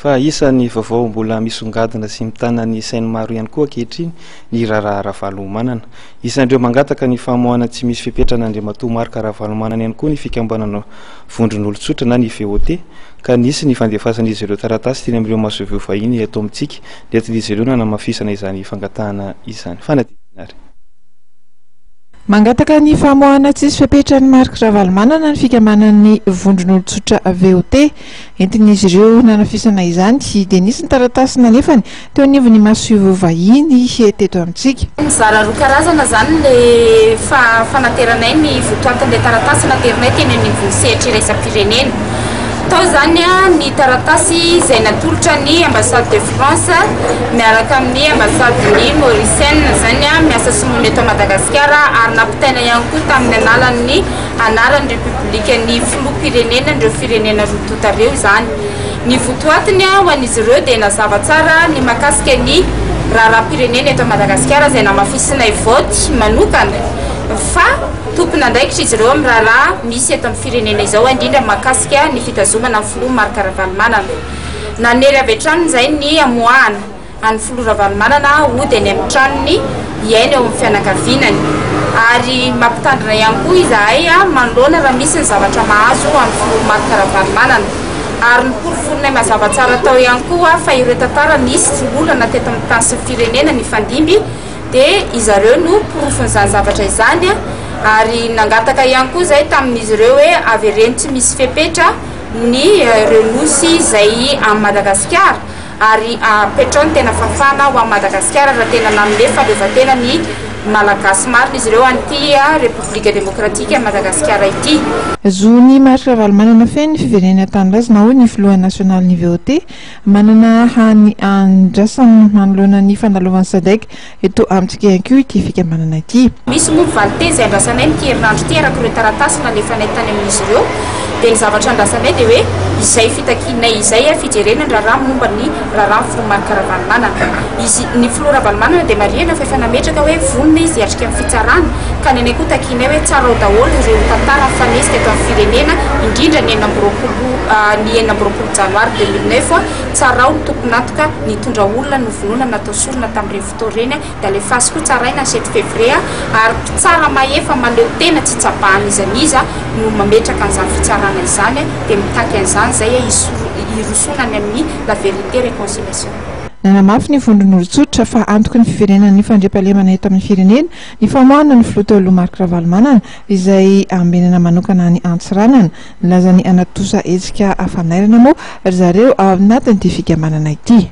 fa isan'ny vaovao mbola misongadina sy mitana ny sainy maro ihany koa ankehitriny ny raharaha Ravalomanana. Isandreo mangataka ny famoahana tsy misy fipetrana Andriamatoa Marc Ravalomanana ihany koa ny fikambanana vondron'olon-tsotra na ny VOT, ka nisy ny fandefasan'izy ireo taratasy teny amin'ireo maso-veo vahiny eto amintsika dia izy ireo nanamafisana izany fangatahana izany. Fanadinary mangataka ny famoahana tsisy fipetrany Marc Ravalomanana ny fikambanan'ny vondron'olon-tsotra VOT, entin'izy ireo nanafisana izany dia nisy ny taratasy nalefany teo anivon'ny maso-veo vahiny teto amintsika. Mizara roa karazana zany le fanateranay ny votoatin'ilay taratasy naterinay teny amin'ny sehatra iraisam-pirenena. Tao zany ny taratasy izay natolotra ny ambassade de France miaraka amin'ny ambassade ny Mauricienne zany miasa simono eto Madagasikara ary nampitaina ihany koa tamin'ny analan'ny anaran'ny République filoham-pirenena ireo firenena roa totareo zany. Ny votoatiny ho an'izy ireo dia nazava tsara ny mahakasika ny raharam-pirenena eto Madagasikara izay namafisinay vote manokana fa tompona andraikitra izy ireo amin'ny raharaha misy eto amin'ny firenena izao indrindra mahakasika ny fitazomana amin'ny filoha Marc Ravalomanana. Nanery avy hatrany izay ny amoahana any filoha Ravalomanana hody any amin'ny tranony iaina eo amin'ny fianakavinany ary mampitandrina ihany koa izahay manoloana raha misy ny zavatra mahazo amin'ny filoha Marc Ravalomanana. Ary ny porofonay mazava tsara tao ihany koa fa ireo tantara nisy olana teto amin'ny tany sy firenena ny fandimby dia izy ireo no porofon'izany zavatra izany ary nangataka ihany koa izay tamin'izy ireo hoe avereny tsy misy fepetra ny renosy izay amin'ny Madagasikara ary apetrany tena fafana ho amin'ny Madagasikara raha tena nanome fahaleovan-tena ny malagasy marina izy ireo an'ity République démocratique Madagasikara ity. Zony Marc Ravalomanana feny fiverenena tanindrazana hoy ny filoha nasionaly ny VOT manana hany andrasany manoloana ny fandalovan'ny SADC eto amintsika ihany koa ity fikambanana ity. Misy moa valite izay andrasanay n'ity herinandro ity araka ireo taratasy nalefanay tany amin'izy ireo dia ny zavatra andrasanay dia hoe izay fitakinay izay fijerena ny raharaha momba ny raharaha filoha Marc Ravalomanana. Ny filoha Ravalomanana dia marihana fa efa nametraka hoe vonona izy hiatrika amin'ny fitsarana ka nenay koa takinay hoe tsara ho daholo ireo tantara mifanesika eto amin'ny firenena indrindra ny 9 janoary 2009 tsara ho ny tomponatoka nitondra olona novonoana natao solona tamin'ireny fotoana ireny dia alefasy koa tsaraina 7 février ary tsara maefa maleo tena tsy tsapahana izaniza no mametraka an'izany fitsarana izany dia mitaky an'izany zay irosonany amin'ny la vérité réconciliation. Nanamafy ny vondron'olon-tsotra fa antoky ny fiverenan'ny fandriam-pahalemana eto amin'ny firenena ny famoahana ny filoha teo Marc Ravalomanana izay ambenana manokana ny antsiranana nilazany anatosa hetsika hafanairana moa ry zareo ao anatin'ity fikambanana ity.